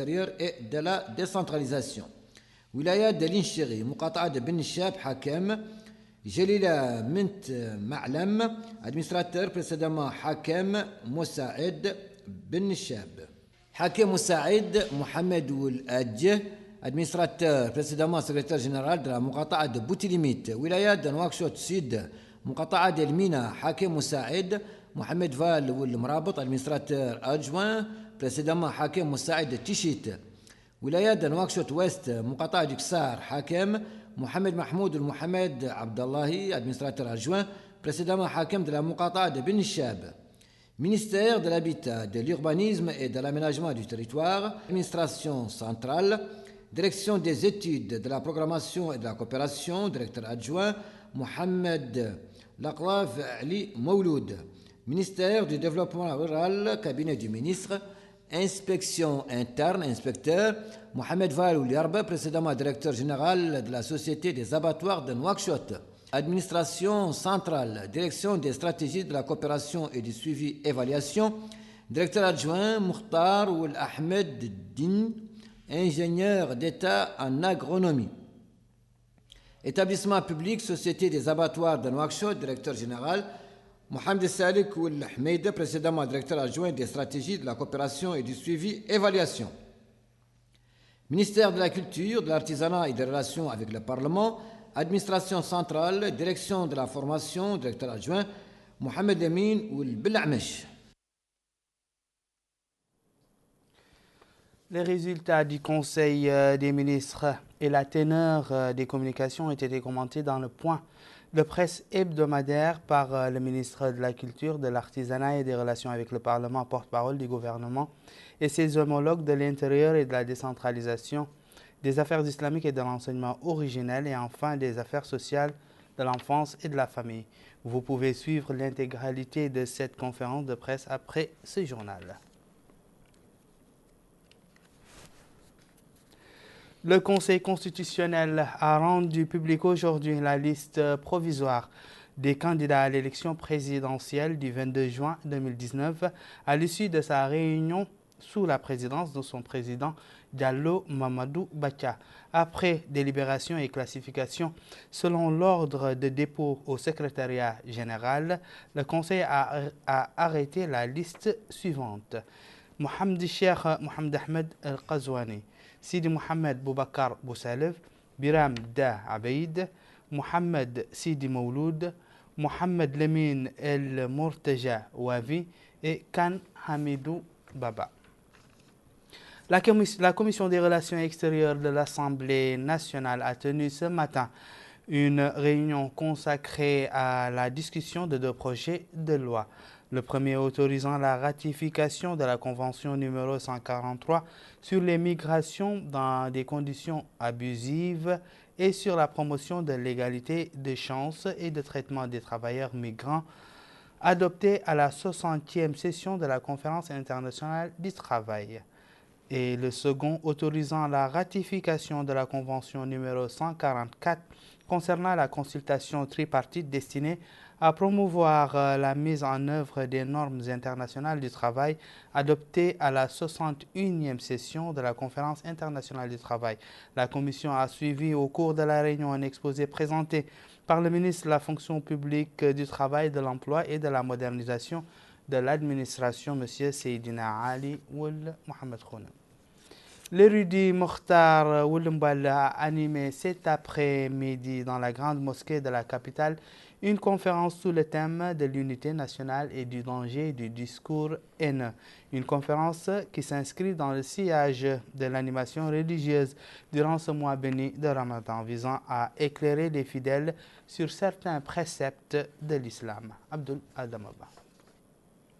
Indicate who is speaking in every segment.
Speaker 1: et de la décentralisation. ولاية دلين الشيري مقاطعة بن الشاب حاكم جليلة منت معلم administrateur précédemment حاكم مساعد بن الشاب حاكم مساعد محمد والأج administrateur précédemment secrétaire général de la مقاطعة بوتيليميت ولاية نواكشوط سيد مقاطعة المينا حاكم مساعد محمد فال والمرابط administrateur adjoint précédemment حاكم مساعد تيشيت ولايات نواكشوط ويست مقاطعة دكسار حاكم محمد محمود المحمد عبد الله administrateur adjoint précédemment حاكم de la مقاطعة de بن الشاب ministère de l'habitat, de l'urbanisme et de l'aménagement du territoire, administration centrale, direction des études, de la programmation et de la coopération, directeur adjoint Mohamed Laqraf Ali Mouloud, ministère du développement rural, cabinet du ministre, inspection interne, inspecteur Mohamed Valou Yarba, précédemment directeur général de la Société des abattoirs de Nouakchott. Administration centrale, direction des stratégies de la coopération et du suivi évaluation, directeur adjoint Mukhtar Oul Ahmed Din, ingénieur d'État en agronomie. Établissement public, Société des abattoirs de Nouakchott, directeur général Mohamed Salik Oul Ahmed, précédemment directeur adjoint des stratégies de la coopération et du suivi évaluation. Ministère de la Culture, de l'Artisanat et des relations avec le Parlement, administration centrale, direction de la formation, directeur adjoint Mohamed Amin Oul Bel'Amesh.
Speaker 2: Les résultats du Conseil des ministres et la teneur des communications ont été commentés dans le point de presse hebdomadaire par le ministre de la Culture, de l'Artisanat et des Relations avec le Parlement, porte-parole du gouvernement, et ses homologues de l'Intérieur et de la décentralisation, des affaires islamiques et de l'enseignement originel, et enfin des affaires sociales, de l'enfance et de la famille. Vous pouvez suivre l'intégralité de cette conférence de presse après ce journal. Le Conseil constitutionnel a rendu public aujourd'hui la liste provisoire des candidats à l'élection présidentielle du 22 juin 2019 à l'issue de sa réunion sous la présidence de son président Diallo Mamadou Bacha. Après délibération et classification selon l'ordre de dépôt au secrétariat général, le Conseil a arrêté la liste suivante. Mohamed Cheikh Mohamed Ahmed El-Qazouani, Sidi Mohamed Boubacar Boussalev, Biram Da Abeid, Mohamed Sidi Mouloud, Mohamed Lemine El Mourtaja Wavi et Khan Hamidou Baba. La Commission des relations extérieures de l'Assemblée nationale a tenu ce matin une réunion consacrée à la discussion de deux projets de loi. Le premier autorisant la ratification de la Convention numéro 143 sur les migrations dans des conditions abusives et sur la promotion de l'égalité de chances et de traitement des travailleurs migrants, adopté à la 60e session de la Conférence internationale du travail. Et le second autorisant la ratification de la Convention numéro 144 concernant la consultation tripartite destinée à promouvoir la mise en œuvre des normes internationales du travail adoptées à la 61e session de la Conférence internationale du travail. La Commission a suivi au cours de la réunion un exposé présenté par le ministre de la fonction publique du travail, de l'emploi et de la modernisation de l'administration, M. Seydina Ali Ould Mohamed Khouna. L'érudit Mokhtar Oulimbal a animé cet après-midi dans la grande mosquée de la capitale une conférence sous le thème de l'unité nationale et du danger du discours haineux. Une conférence qui s'inscrit dans le sillage de l'animation religieuse durant ce mois béni de Ramadan, visant à éclairer les fidèles sur certains préceptes de l'islam. Abdul Adamaba.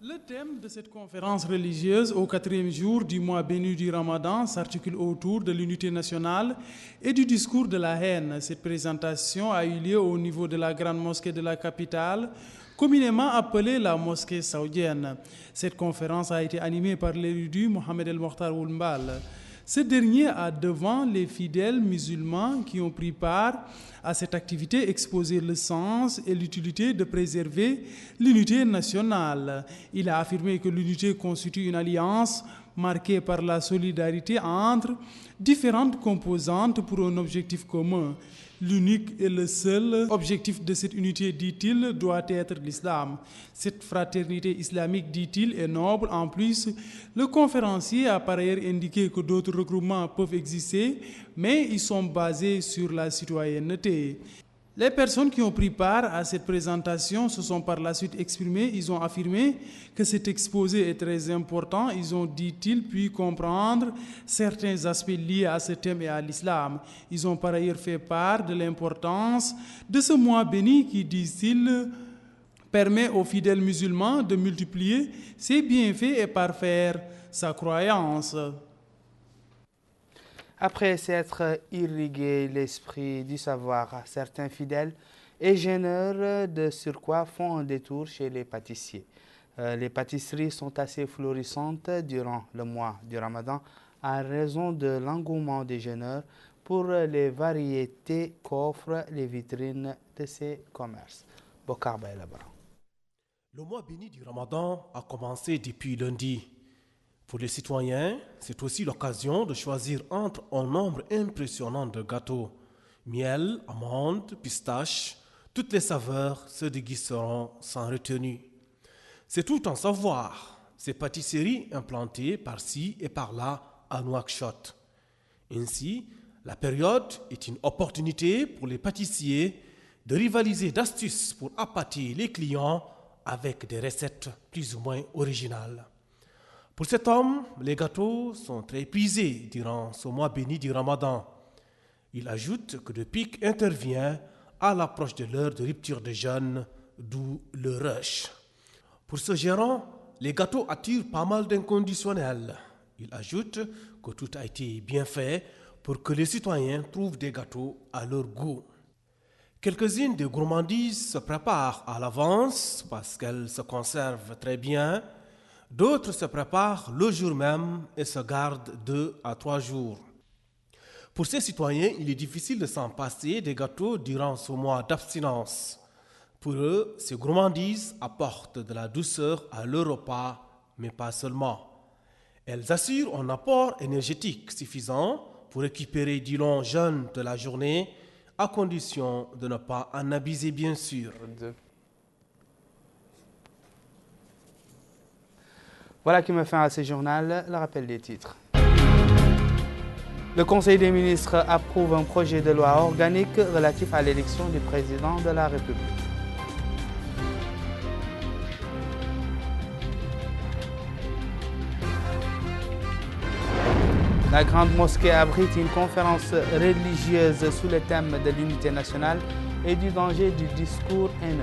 Speaker 3: Le thème de cette conférence religieuse au 4e jour du mois béni du Ramadan s'articule autour de l'unité nationale et du discours de la haine. Cette présentation a eu lieu au niveau de la grande mosquée de la capitale, communément appelée la mosquée saoudienne. Cette conférence a été animée par l'érudit Mohamed El Mokhtar Oulimbal. Ce dernier a devant les fidèles musulmans qui ont pris part à cette activité exposé le sens et l'utilité de préserver l'unité nationale. Il a affirmé que l'unité constitue une alliance marqué par la solidarité entre différentes composantes pour un objectif commun. L'unique et le seul objectif de cette unité, dit-il, doit être l'islam. Cette fraternité islamique, dit-il, est noble. En plus, le conférencier a par ailleurs indiqué que d'autres regroupements peuvent exister, mais ils sont basés sur la citoyenneté. Les personnes qui ont pris part à cette présentation se sont par la suite exprimées. Ils ont affirmé que cet exposé est très important. Ils ont, dit-il, pu comprendre certains aspects liés à ce thème et à l'islam. Ils ont par ailleurs fait part de l'importance de ce mois béni qui, disent-ils, permet aux fidèles musulmans de multiplier ses bienfaits et parfaire sa croyance.
Speaker 2: Après s'être irrigué l'esprit du savoir, certains fidèles et jeûneurs de surcroît font un détour chez les pâtissiers. Les pâtisseries sont assez florissantes durant le mois du Ramadan à raison de l'engouement des jeûneurs pour les variétés qu'offrent les vitrines de ces commerces. Bokar Baïlaba.
Speaker 4: Le mois béni du Ramadan a commencé depuis lundi. Pour les citoyens, c'est aussi l'occasion de choisir entre un nombre impressionnant de gâteaux. Miel, amandes, pistaches, toutes les saveurs se déguiseront sans retenue. C'est tout un savoir, ces pâtisseries implantées par-ci et par-là à Nouakchott. Ainsi, la période est une opportunité pour les pâtissiers de rivaliser d'astuces pour appâter les clients avec des recettes plus ou moins originales. Pour cet homme, les gâteaux sont très prisés durant ce mois béni du Ramadan. Il ajoute que le pic intervient à l'approche de l'heure de rupture de jeûne, d'où le rush. Pour ce gérant, les gâteaux attirent pas mal d'inconditionnels. Il ajoute que tout a été bien fait pour que les citoyens trouvent des gâteaux à leur goût. Quelques-unes des gourmandises se préparent à l'avance parce qu'elles se conservent très bien. D'autres se préparent le jour même et se gardent 2 à 3 jours. Pour ces citoyens, il est difficile de s'en passer des gâteaux durant ce mois d'abstinence. Pour eux, ces gourmandises apportent de la douceur à leur repas, mais pas seulement. Elles assurent un apport énergétique suffisant pour récupérer du long jeûne de la journée, à condition de ne pas en abuser, bien sûr.
Speaker 2: Voilà qui me fait à ce journal le rappel des titres. Le Conseil des ministres approuve un projet de loi organique relatif à l'élection du président de la République. La Grande Mosquée abrite une conférence religieuse sous le thème de l'unité nationale et du danger du discours haineux.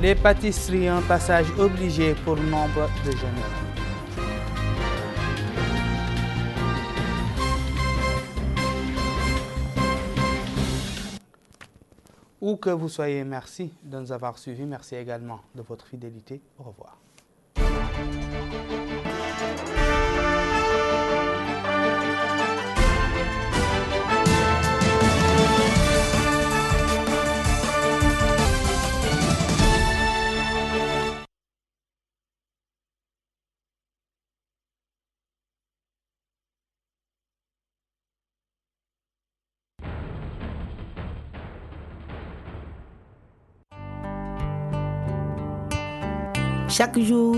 Speaker 2: Les pâtisseries, un passage obligé pour nombre de jeunes. Où que vous soyez, merci de nous avoir suivis. Merci également de votre fidélité. Au revoir.
Speaker 5: Chaque jour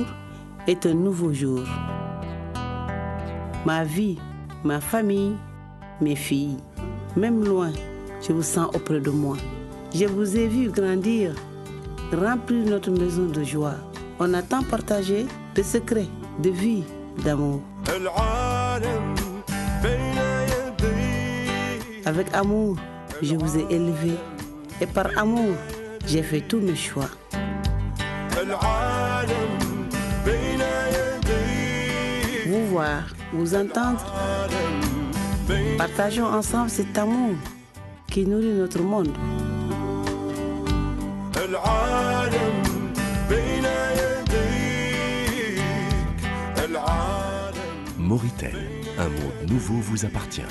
Speaker 5: est un nouveau jour. Ma vie, ma famille, mes filles, même loin, je vous sens auprès de moi. Je vous ai vu grandir, remplir notre maison de joie. On a tant partagé de secrets, de vie, d'amour. Avec amour, je vous ai élevé. Et par amour, j'ai fait tous mes choix. Vous voir, vous entendre, partageons ensemble cet amour qui nourrit notre monde.
Speaker 6: Moritel, un monde nouveau vous appartient.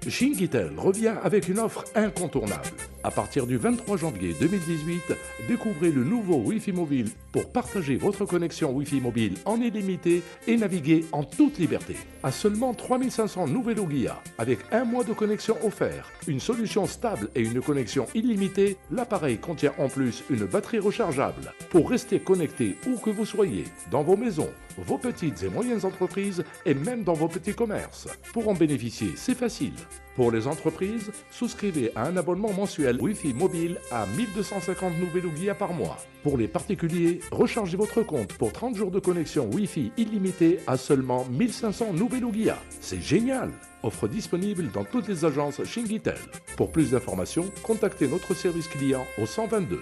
Speaker 7: Shingitel revient avec une offre incontournable. À partir du 23 janvier 2018, découvrez le nouveau Wi-Fi mobile pour partager votre connexion Wi-Fi mobile en illimité et naviguer en toute liberté. À seulement 3500 Nouvelle Guia, avec un mois de connexion offert, une solution stable et une connexion illimitée, l'appareil contient en plus une batterie rechargeable pour rester connecté où que vous soyez, dans vos maisons, vos petites et moyennes entreprises et même dans vos petits commerces. Pour en bénéficier, c'est facile. Pour les entreprises, souscrivez à un abonnement mensuel Wi-Fi mobile à 1250 Nouvelle Guia par mois. Pour les particuliers, rechargez votre compte pour 30 jours de connexion Wi-Fi illimité à seulement 1500 Nouvelle Guia. C'est génial! Offre disponible dans toutes les agences Shingitel. Pour plus d'informations, contactez notre service client au 122.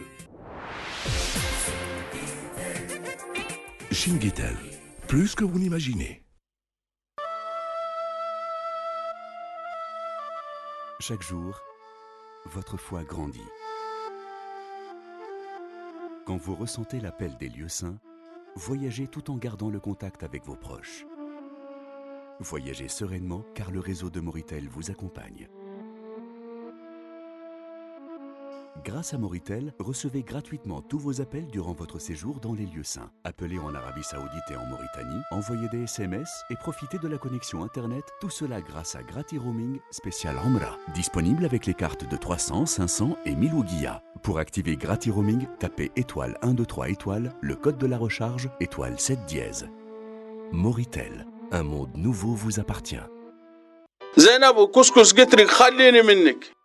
Speaker 6: Shingitel, plus que vous n'imaginez. Chaque jour, votre foi grandit. Quand vous ressentez l'appel des lieux saints, voyagez tout en gardant le contact avec vos proches. Voyagez sereinement car le réseau de Moritel vous accompagne. Grâce à Moritel, recevez gratuitement tous vos appels durant votre séjour dans les lieux saints. Appelez en Arabie Saoudite et en Mauritanie, envoyez des SMS et profitez de la connexion Internet. Tout cela grâce à Grati Roaming spécial Omra, disponible avec les cartes de 300, 500 et 1000 Ouguiya. Pour activer Grati Roaming, tapez étoile 123 étoile, le code de la recharge, étoile 7 dièse. Moritel, un monde nouveau vous appartient.
Speaker 8: زينب وكسكس قترك خليني منك